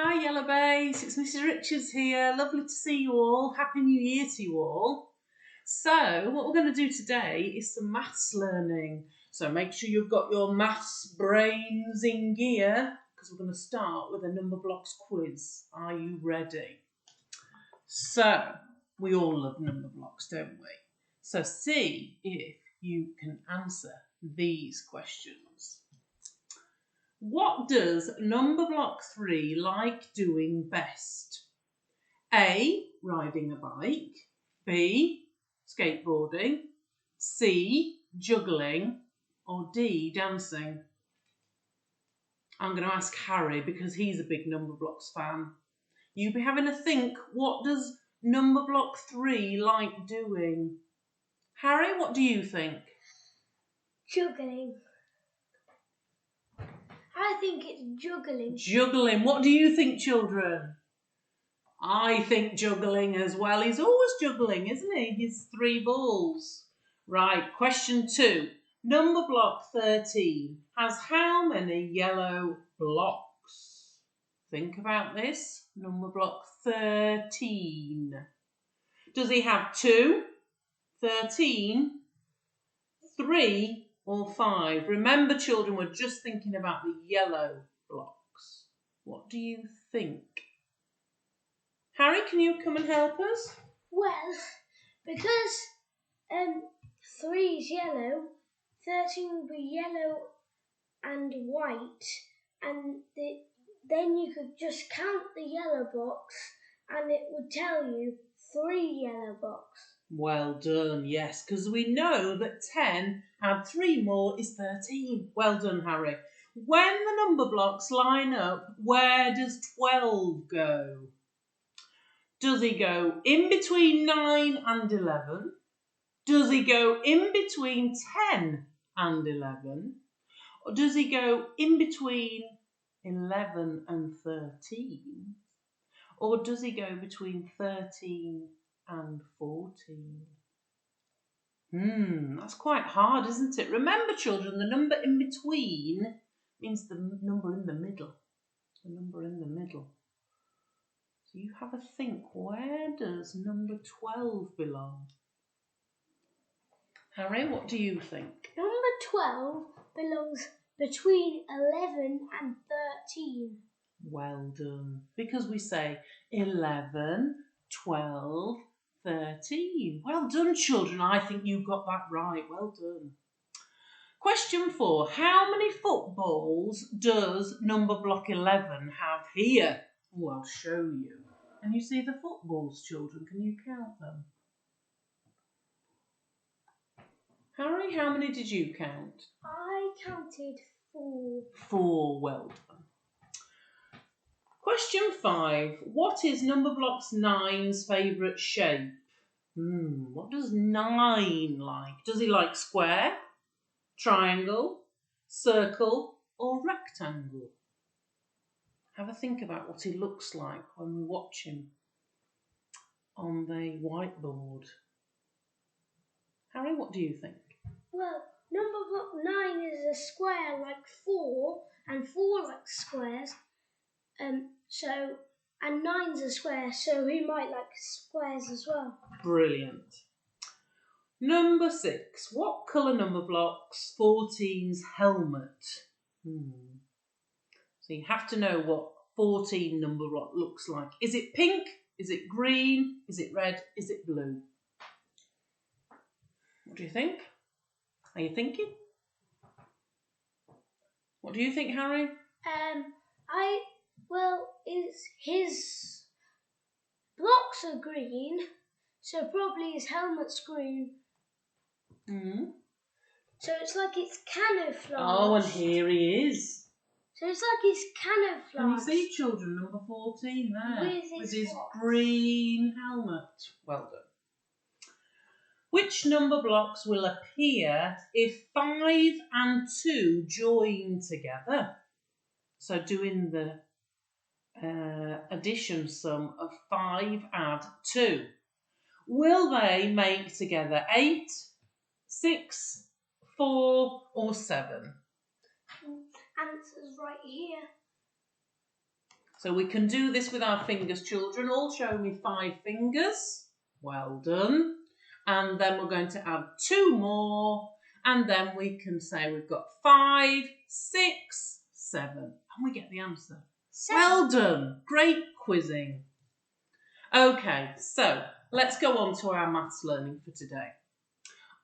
Hi Yellow Base, it's Mrs Richards here. Lovely to see you all. Happy New Year to you all. So what we're going to do today is some maths learning. So make sure you've got your maths brains in gear because we're going to start with a number blocks quiz. Are you ready? So we all love number blocks, don't we? So see if you can answer these questions. What does number block 3 like doing best? A, riding a bike. B, skateboarding. C, juggling. Or D, dancing. I'm going to ask Harry because he's a big number blocks fan. You be having a think, what does number block 3 like doing? Harry, what do you think? Juggling. I think it's juggling. Juggling. What do you think, children? I think juggling as well. He's always juggling, isn't he? His 3 balls. Right, question 2. Number block 13 has how many yellow blocks? Think about this. Number block 13. Does he have 2, 13, 3 or 5? Remember, children, we're just thinking about the yellow blocks. What do you think? Harry, can you come and help us? Well, because 3 is yellow, 13 will be yellow and white, and then you could just count the yellow box and it would tell you 3 yellow box. Well done, yes, because we know that 10 and 3 more is 13. Well done, Harry. When the number blocks line up, where does 12 go? Does he go in between 9 and 11? Does he go in between 10 and 11? Or does he go in between 11 and 13? Or does he go between 13 and 14? That's quite hard, isn't it? Remember, children, the number in between means the number in the middle. The number in the middle. So you have a think, where does number 12 belong? Harry, what do you think? Number 12 belongs between 11 and 13. Well done. Because we say 11, 12, 13. Well done, children. I think you got that right. Well done. Question 4. How many footballs does number block 11 have here? Oh, I'll show you. Can you see the footballs, children? Can you count them? Harry, how many did you count? I counted 4. 4, well done. Question 5. What is number block's 9's favourite shape? What does 9 like? Does he like square, triangle, circle or rectangle? Have a think about what he looks like when we watch him on the whiteboard. Harry, what do you think? Well, number block 9 is a square like 4, and 4 likes squares. And 9's a square, so he might like squares as well. Brilliant. Number 6. What colour number blocks 14's helmet? So you have to know what 14 number block looks like. Is it pink? Is it green? Is it red? Is it blue? What do you think? Are you thinking? What do you think, Harry? His blocks are green, so probably his helmet's green. So it's like it's camouflage. Oh, and here he is. So it's like it's camouflage. Can you see, children, number 14 there? With his green helmet. Well done. Which number blocks will appear if 5 and 2 join together? So doing the addition sum of 5 and 2. Will they make together 8, 6, 4 or 7? Answers right here. So we can do this with our fingers, children. All show me 5 fingers. Well done. And then we're going to add 2 more. And then we can say we've got 5, 6, 7. And we get the answer. 7. Well done. Great quizzing. Okay, so let's go on to our maths learning for today.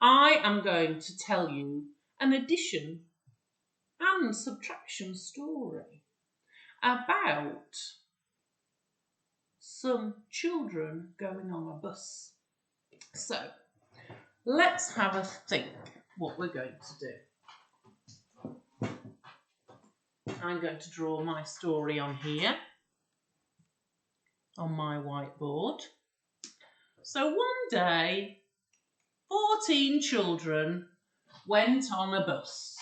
I am going to tell you an addition and subtraction story about some children going on a bus. So let's have a think what we're going to do. I'm going to draw my story on here on my whiteboard. So one day 14 children went on a bus.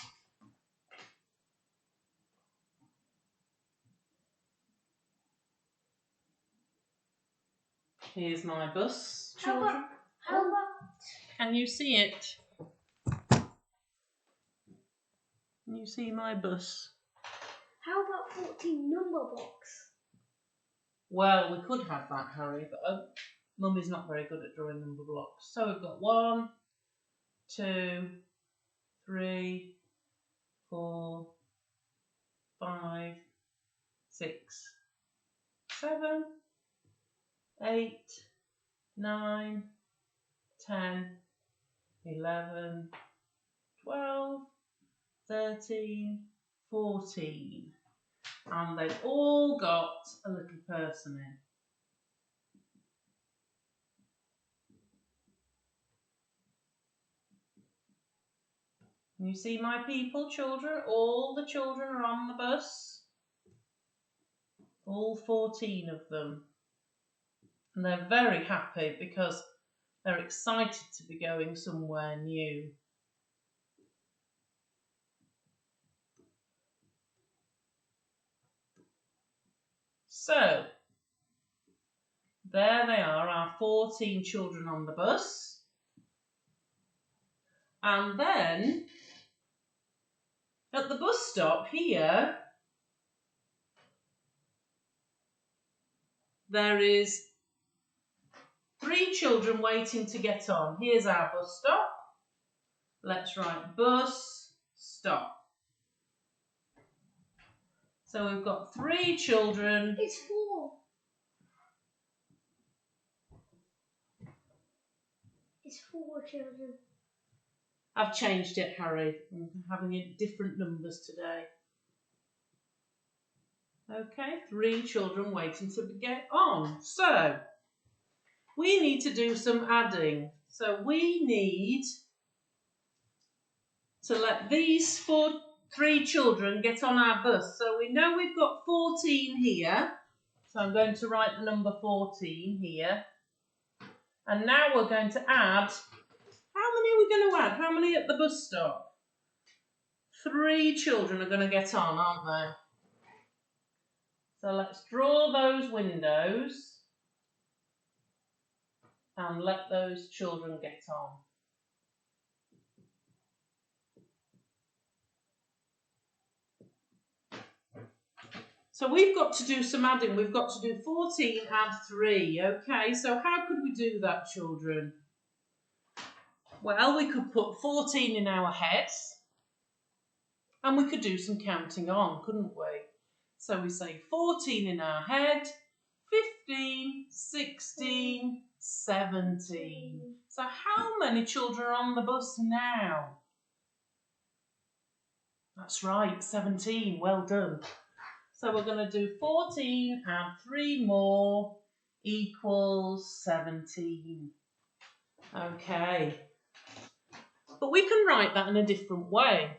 Here's my bus, children. How about Can you see it? Can you see my bus? How about 14 number box? Well, we could have that, Harry, but Mummy's not very good at drawing number blocks. So we've got 1, 2, 3, 4, 5, 6, 7, 8, 9, 10, 11, 12, 13, 14. And they've all got a little person in. Can you see my people, children? All the children are on the bus. All 14 of them. And they're very happy because they're excited to be going somewhere new. So, there they are, our 14 children on the bus. And then, at the bus stop here, there is 3 children waiting to get on. Here's our bus stop. Let's write bus stop. So we've got 3 children. It's 4. It's 4 children. I've changed it, Harry. I'm having it different numbers today. Okay, 3 children waiting to get on. So, we need to do some adding. So we need to let these 3 children get on our bus. So we know we've got 14 here. So I'm going to write the number 14 here. And now we're going to add, how many are we going to add? How many at the bus stop? 3 children are going to get on, aren't they? So let's draw those windows and let those children get on. So we've got to do some adding. We've got to do 14 add 3. Okay, so how could we do that, children? Well, we could put 14 in our heads and we could do some counting on, couldn't we? So we say 14 in our head, 15, 16, 17. So how many children are on the bus now? That's right, 17. Well done. So we're going to do 14 and 3 more equals 17. Okay. But we can write that in a different way.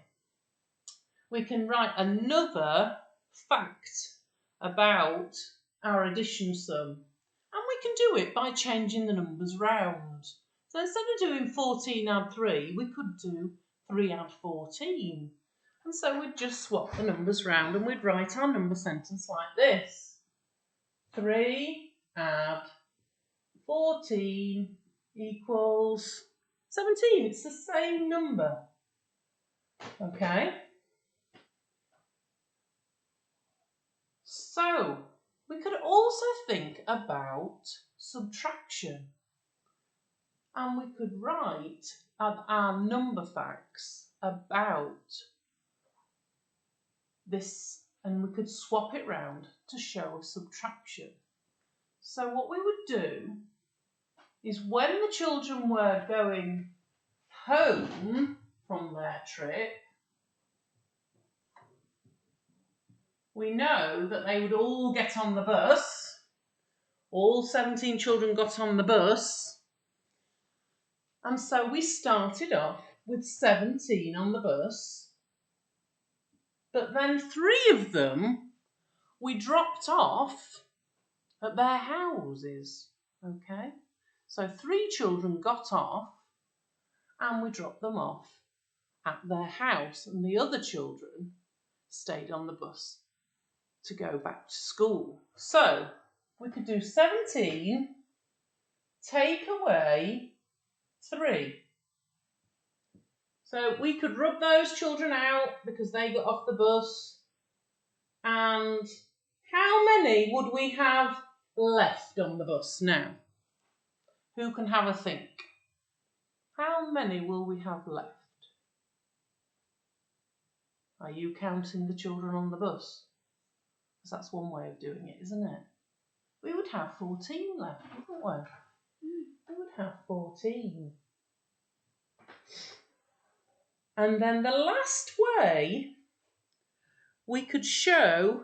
We can write another fact about our addition sum. And we can do it by changing the numbers round. So instead of doing 14 add 3, we could do 3 add 14. And so we'd just swap the numbers round and we'd write our number sentence like this. 3 add 14 equals 17. It's the same number. Okay. So, We could also think about subtraction, and we could write our number facts about this, and we could swap it round to show a subtraction. So what we would do is when the children were going home from their trip, we know that they would all get on the bus. All 17 children got on the bus. And so we started off with 17 on the bus. But then 3 of them we dropped off at their houses. Okay? So 3 children got off and we dropped them off at their house, and the other children stayed on the bus to go back to school. So we could do 17, take away 3. So we could rub those children out because they got off the bus. And how many would we have left on the bus now? Who can have a think? How many will we have left? Are you counting the children on the bus? Because that's one way of doing it, isn't it? We would have 14 left, wouldn't we? We would have 14. And then the last way we could show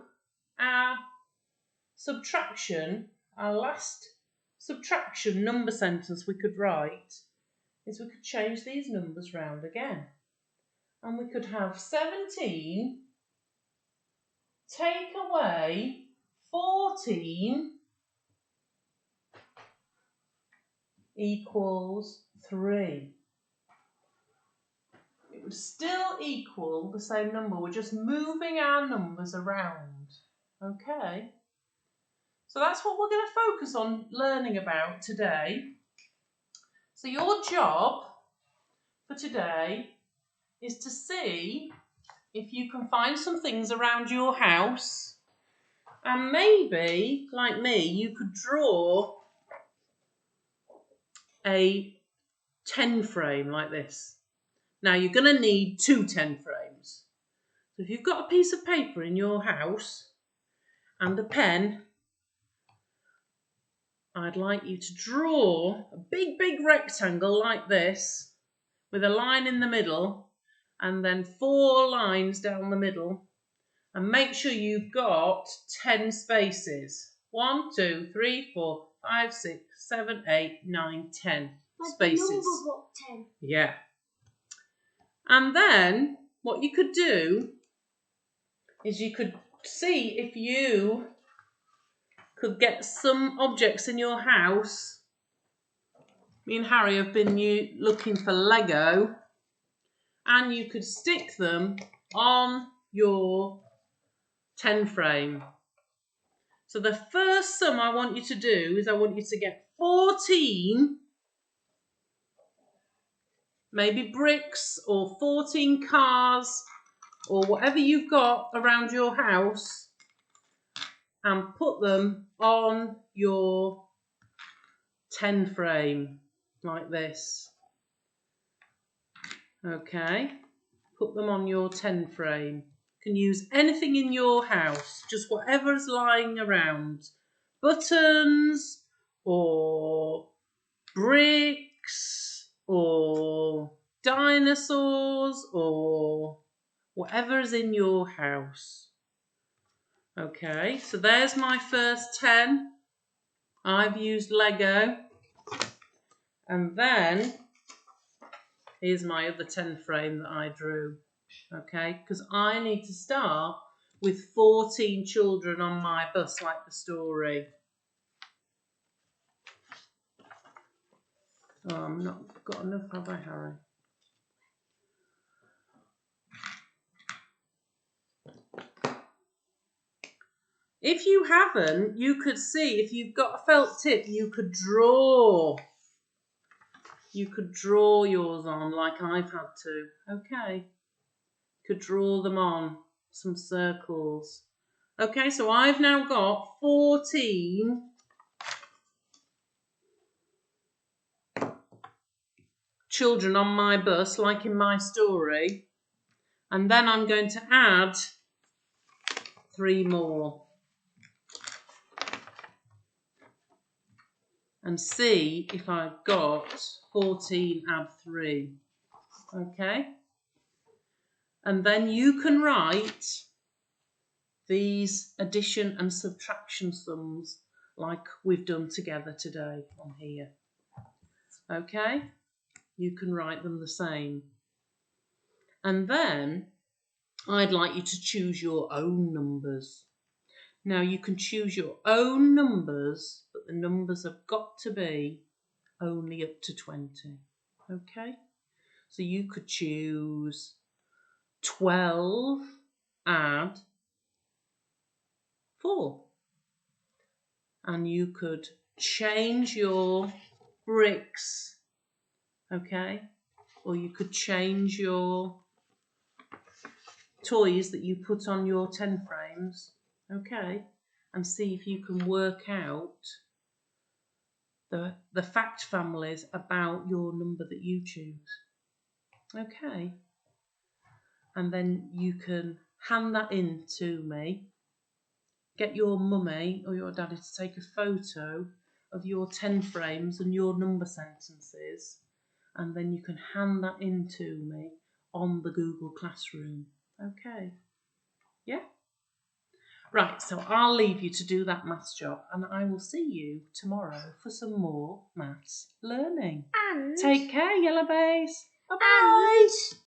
our subtraction, our last subtraction number sentence we could write, is we could change these numbers round again. And we could have 17 take away 14 equals 3. It would still equal the same number. We're just moving our numbers around. Okay? So that's what we're going to focus on learning about today. So your job for today is to see if you can find some things around your house, and maybe, like me, you could draw a 10 frame like this. Now you're going to need 2 10 frames. So if you've got a piece of paper in your house and a pen, I'd like you to draw a big rectangle like this with a line in the middle and then 4 lines down the middle, and make sure you've got 10 spaces. 1, 2, 3, 4, 5, 6, 7, 8, 9, 10 spaces. The number block 10. Yeah. And then what you could do is you could see if you could get some objects in your house. Me and Harry have been looking for Lego, and you could stick them on your 10 frame. So the first sum I want you to do is I want you to get 14 maybe bricks or 14 cars or whatever you've got around your house, and put them on your 10 frame like this. Okay, put them on your 10 frame. You can use anything in your house, just whatever's lying around. Buttons or bricks or dinosaurs or whatever's in your house. Okay, so there's my first 10. I've used Lego. And then here's my other 10 frame that I drew. Okay, because I need to start with 14 children on my bus like the story. Oh, I'm not got enough, have I, Harry? If you haven't, you could see, if you've got a felt tip, you could draw. You could draw yours on like I've had to. Okay. You could draw them on, some circles. Okay, so I've now got 14 children on my bus, like in my story. And then I'm going to add 3 more. And see if I've got 14 add 3. Okay? And then you can write these addition and subtraction sums like we've done together today on here. Okay? You can write them the same. And then I'd like you to choose your own numbers. Now you can choose your own numbers, but the numbers have got to be only up to 20. Okay? So you could choose 12 add 4. And you could change your bricks, okay? Or you could change your toys that you put on your 10 frames, okay? And see if you can work out the fact families about your number that you choose, okay? And then you can hand that in to me. Get your mummy or your daddy to take a photo of your 10 frames and your number sentences, and then you can hand that in to me on the Google Classroom. Okay? Yeah? Right, so I'll leave you to do that maths job, and I will see you tomorrow for some more maths learning. And Take care, Yellow Base. Bye-bye. And